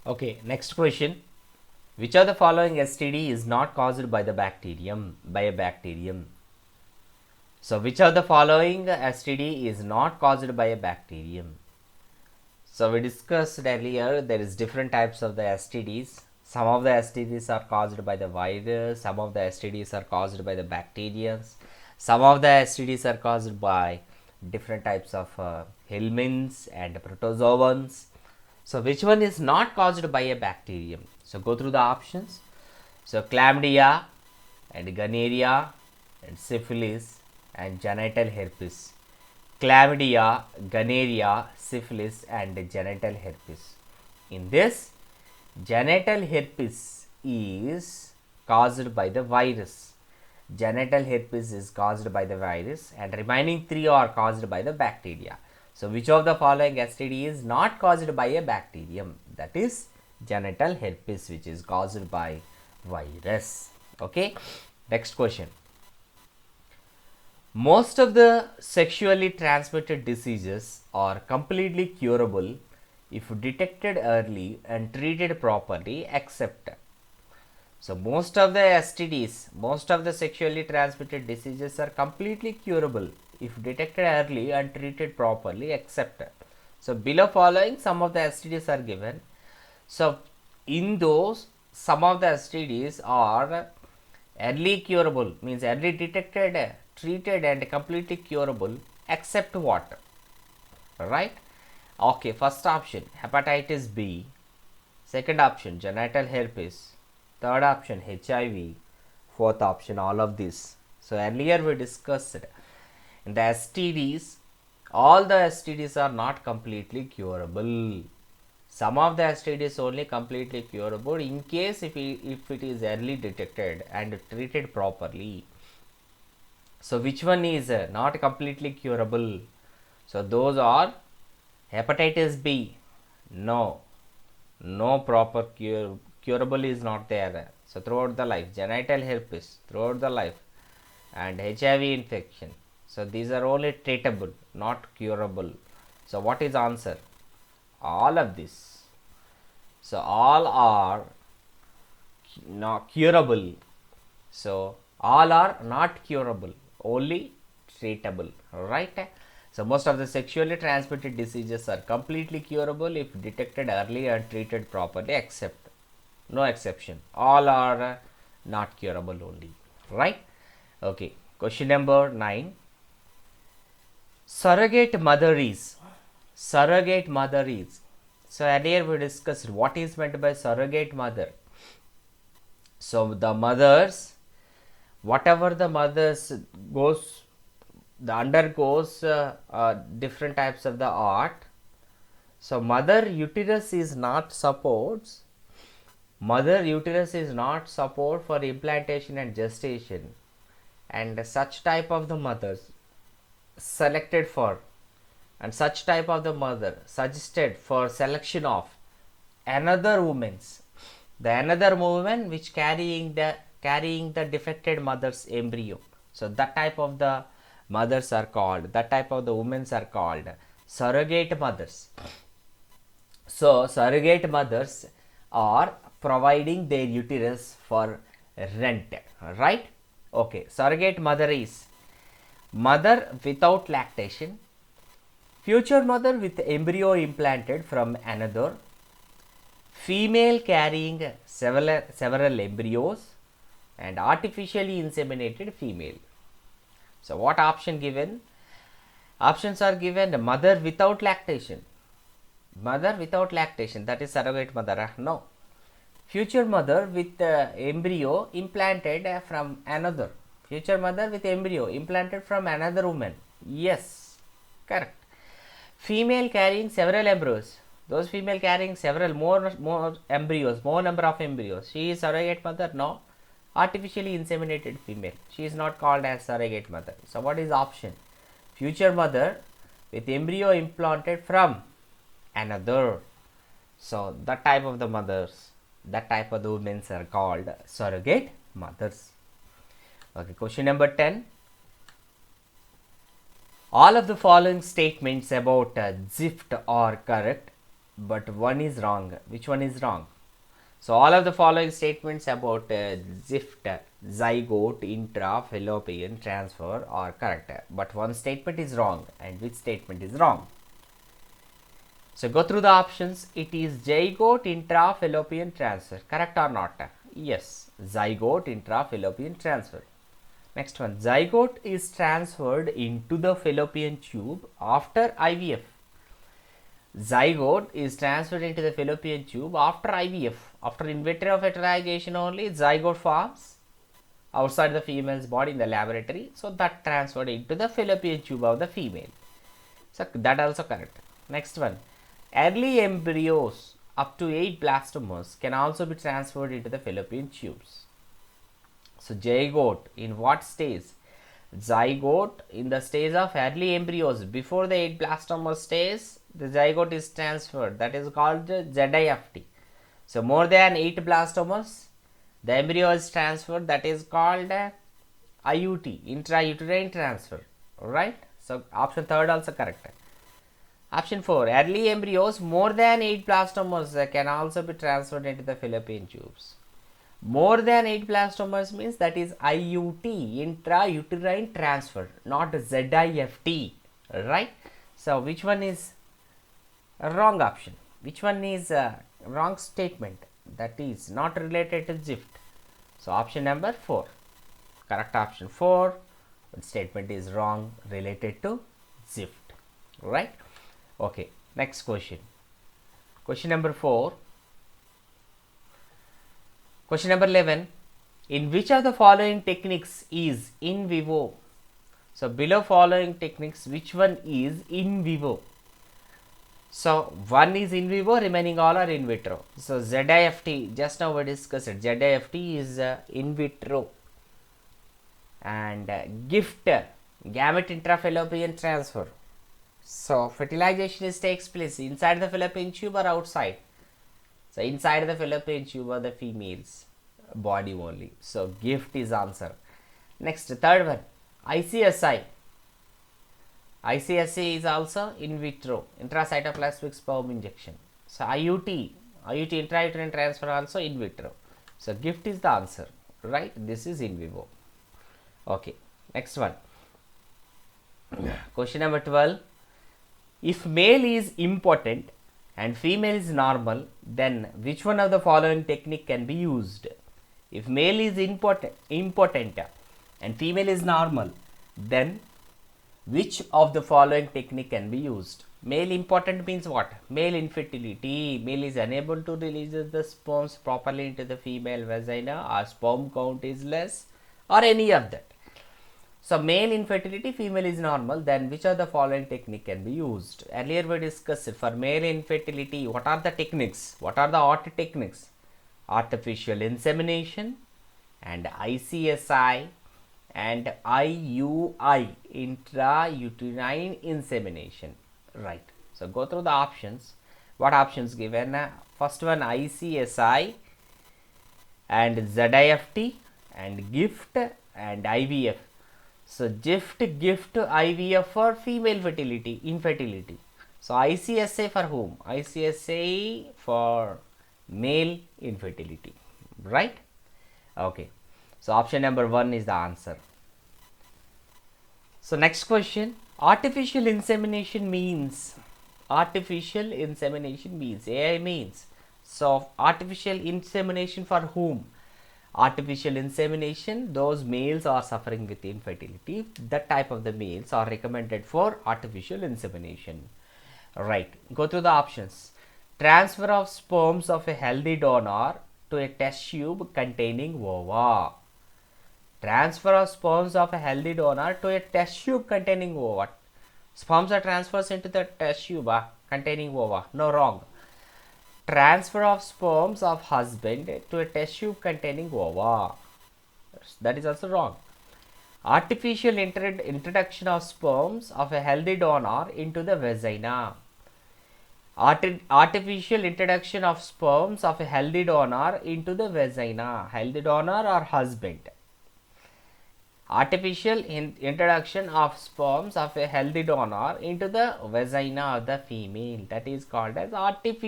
Okay, next question. Which of the following STD is not caused by the bacterium, by a bacterium? So, which of the following STD is not caused by a bacterium? So, we discussed earlier there is different types of the STDs. Some of the STDs are caused by the virus, some of the STDs are caused by the bacteria, some of the STDs are caused by different types of helminths and protozoans. So, which one is not caused by a bacterium? So, go through the options. So, chlamydia and gonorrhea and syphilis and genital herpes. Chlamydia, gonorrhea, syphilis and genital herpes. In this, genital herpes is caused by the virus. Genital herpes is caused by the virus and remaining three are caused by the bacteria. So, which of the following STD is not caused by a bacterium? That is genital herpes, which is caused by virus. Okay. Next question. Most of the sexually transmitted diseases are completely curable if detected early and treated properly, except. So, most of the STDs, most of the sexually transmitted diseases are completely curable if detected early and treated properly, except. So, below following some of the STDs are given. So, in those, some of the STDs are early curable, means early detected, treated and completely curable, except what? Right? Okay, first option hepatitis B, second option genital herpes, third option HIV, fourth option all of this. So, earlier we discussed in the STDs, all the STDs are not completely curable. Some of the STDs only completely curable in case if it is early detected and treated properly. So, which one is not completely curable? So, those are hepatitis B. No, no proper curable is not there. So, throughout the life, genital herpes throughout the life, and HIV infection. So, these are only treatable, not curable. So, what is answer? All of this. So, all are not curable. So, all are not curable, only treatable, right? So, most of the sexually transmitted diseases are completely curable if detected early and treated properly, except no exception. All are not curable only, right? Okay. Question number 9. Surrogate mother is. Surrogate mother is. So, earlier we discussed what is meant by surrogate mother. So, the mothers, whatever the mothers goes, the undergoes different types of the art. So, mother uterus is not supports. Mother uterus is not support for implantation and gestation, and such type of the mothers selected for, and such type of the mother suggested for selection of another woman's, the another woman which carrying the defected mother's embryo. So that type of the mothers are called, that type of the women are called surrogate mothers. So surrogate mothers are providing their uterus for rent, right? Okay, surrogate mother is mother without lactation, future mother with embryo implanted from another, female carrying several embryos, and artificially inseminated female. So, what option given? Options are given mother without lactation. Mother without lactation, that is surrogate mother. No. Future mother with embryo implanted from another. Future mother with embryo implanted from another woman. Yes, correct. Female carrying several embryos. Those female carrying several more embryos, more number of embryos. She is surrogate mother? No. Artificially inseminated female. She is not called as surrogate mother. So what is option? Future mother with embryo implanted from another. So that type of the mothers, that type of the women are called surrogate mothers. Okay, question number 10. All of the following statements about GIFT are correct but one is wrong. Which one is wrong? So all of the following statements about ZIFT, zygote intra-fallopian transfer, are correct, but one statement is wrong. And which statement is wrong? So go through the options. It is zygote intra-fallopian transfer. Correct or not? Yes, zygote intra-fallopian transfer. Next one, zygote is transferred into the fallopian tube after IVF. Zygote is transferred into the fallopian tube after IVF. After in vitro fertilization only, zygote forms outside the female's body in the laboratory. So that transferred into the fallopian tube of the female. So that also correct. Next one, early embryos up to 8 blastomeres can also be transferred into the fallopian tubes. So zygote in what stage? Zygote in the stage of early embryos before the 8 blastomer stage, the zygote is transferred. That is called ZIFT. So more than 8 blastomers, the embryo is transferred. That is called IUT, intrauterine transfer. Right? So option third also correct. Option 4, early embryos more than 8 blastomers can also be transferred into the fallopian tubes. More than 8 blastomers means that is IUT, intrauterine transfer, not ZIFT, right? So which one is a wrong option? Which one is a wrong statement that is not related to ZIFT? So option number 4, correct option 4, statement is wrong related to ZIFT, right? Okay, next question. Question number 4. Question number 11. In which of the following techniques is in vivo? So below following techniques, which one is in vivo? So one is in vivo, remaining all are in vitro. So ZIFT, just now we discussed it. ZIFT is in vitro. And GIFT, gamete intrafallopian transfer. So fertilization takes place inside the fallopian tube or outside? So inside the fallopian tube of the female's body only. So GIFT is answer. Next, third one, ICSI. ICSI is also in vitro, intracytoplasmic sperm injection. So IUT intrauterine transfer also in vitro. So GIFT is the answer, right? This is in vivo. Okay, next one. Question number 12. If male is impotent and female is normal, then which one of the following technique can be used? If male is impotent and female is normal, then which of the following technique can be used? Male impotent means what? Male infertility. Male is unable to release the sperms properly into the female vagina, or sperm count is less, or any of that. So male infertility, female is normal, then which of the following technique can be used? Earlier we discussed for male infertility, what are the techniques? What are the ART techniques? Artificial insemination and ICSI and IUI, intrauterine insemination, right? So go through the options. What options given? First one ICSI and ZIFT and GIFT and IVF. So GIFT, IVF for female fertility, infertility. So ICSI for whom? ICSI for male infertility, right? Okay. So option number 1 is the answer. So next question, artificial insemination means. AI means. So artificial insemination for whom? Artificial insemination, those males are suffering with infertility, that type of the males are recommended for artificial insemination, right? Go through the options. Transfer of sperms of a healthy donor to a test tube containing ova. Transfer of sperms of a healthy donor to a test tube containing ova. Sperms are transferred into the test tube containing ova. No, wrong. Transfer of sperms of husband to a test tube containing ova. That is also wrong. Artificial introduction of sperms of a healthy donor into the vagina. Artificial introduction of sperms of a healthy donor into the vagina. Healthy donor or husband. artificial introduction of sperms of a healthy donor into the vagina of the female, that is called as artificial